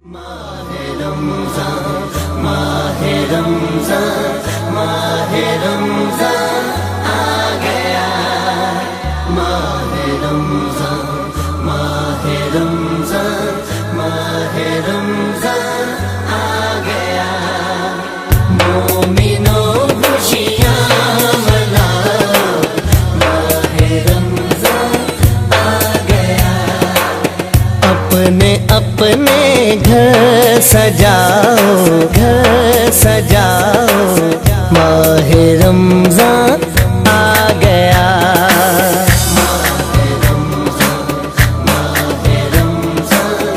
ماہ رمضان ماہ رمضان ماہ رمضان آ گیا، ماہ رمضان ماہ رمضان ماہ رمضان آ گیا، مومنوں خوشیاں مناؤ، ماہ رمضان آ گیا، اپنے اپنے گھر سجاؤ گھر سجاؤ، ماہ رمضان آ گیا، ماہ رمضان ماہ رمضان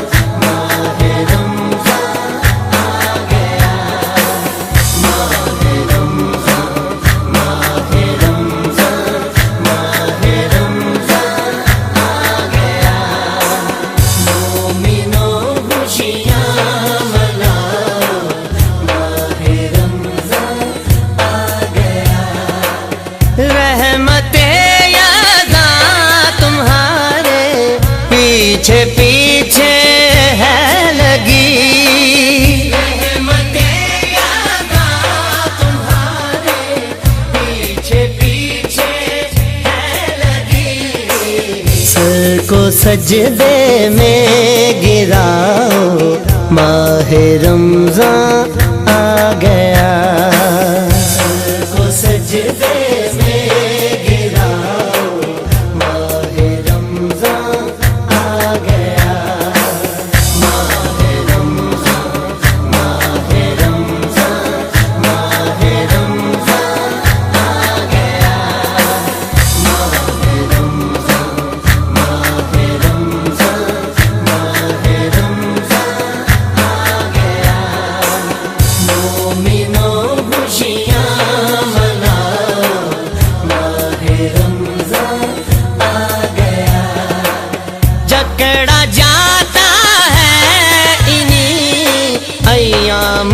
ماہ رمضان آ گیا، ماہ رمضان ماہ رمضان ماہ رمضان آ گیا، مومنوں خوشیاں مناؤ، ماہ رمضان آ گیا، رحمتیں یزاں تمہارے پیچھے پیچھے ہے لگی، رحمتیں یزاں تمہارے پیچھے پیچھے ہے لگی، سر کو سجدے میں گراؤ، ماہ رمضان آ گیا، سر کو سجدے میں گراؤ، ماہ رمضان آ گیا، ماہ رمضان ماہ رمضان ماہ رمضان آ گیا، ماہ رمضان ماہ رمضان ماہ رمضان آ گیا، مومنوں خوشیاں مناؤ، ماہ رمضان آ گیا، جکڑا جاتا ہے انہی ایام